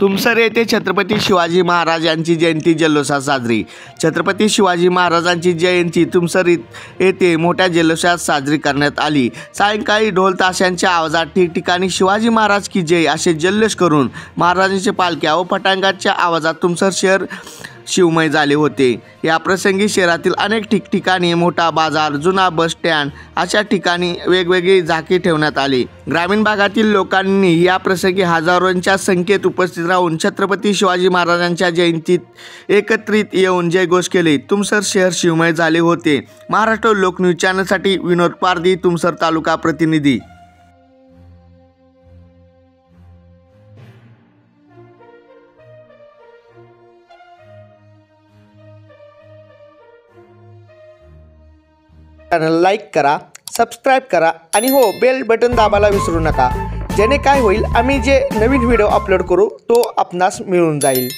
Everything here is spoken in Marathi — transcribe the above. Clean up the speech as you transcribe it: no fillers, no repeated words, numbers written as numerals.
तुमसर येथे छत्रपती शिवाजी महाराज यांची जयंती जल्लोषात साजरी। छत्रपती शिवाजी महाराजांची जयंती तुमसर येथे मोठ्या जल्लोषात साजरी करण्यात आली। सायंकाळी ढोल ताशांच्या आवाजात ठिकठिकाणी शिवाजी महाराज की जय असे जल्लोष करून महाराजांच्या पालख्या व फटांगाच्या आवाजात तुमसर शहर शिवमय झाले होते। या प्रसंगी शहरातील अनेक ठिकठिकाणी मोठा बाजार, जुना बस स्टँड अशा ठिकाणी वेगवेगळी झाके ठेवण्यात आली। ग्रामीण भागातील लोकांनी या प्रसंगी हजारोंच्या संख्येत उपस्थित राहून छत्रपती शिवाजी महाराजांच्या जयंतीत एकत्रित येऊन जयघोष केले। तुमसर शहर शिवमय झाले होते। महाराष्ट्र लोकन्यूज चॅनलसाठी विनोद पारधी, तुमसर तालुका प्रतिनिधी। चॅनल लाईक करा, सबस्क्राईब करा आणि हो बेल बटन दाबायला विसरू नका, जेणे काय होईल आम्ही जे नवीन व्हिडिओ अपलोड करू तो आपणास मिळून जाईल।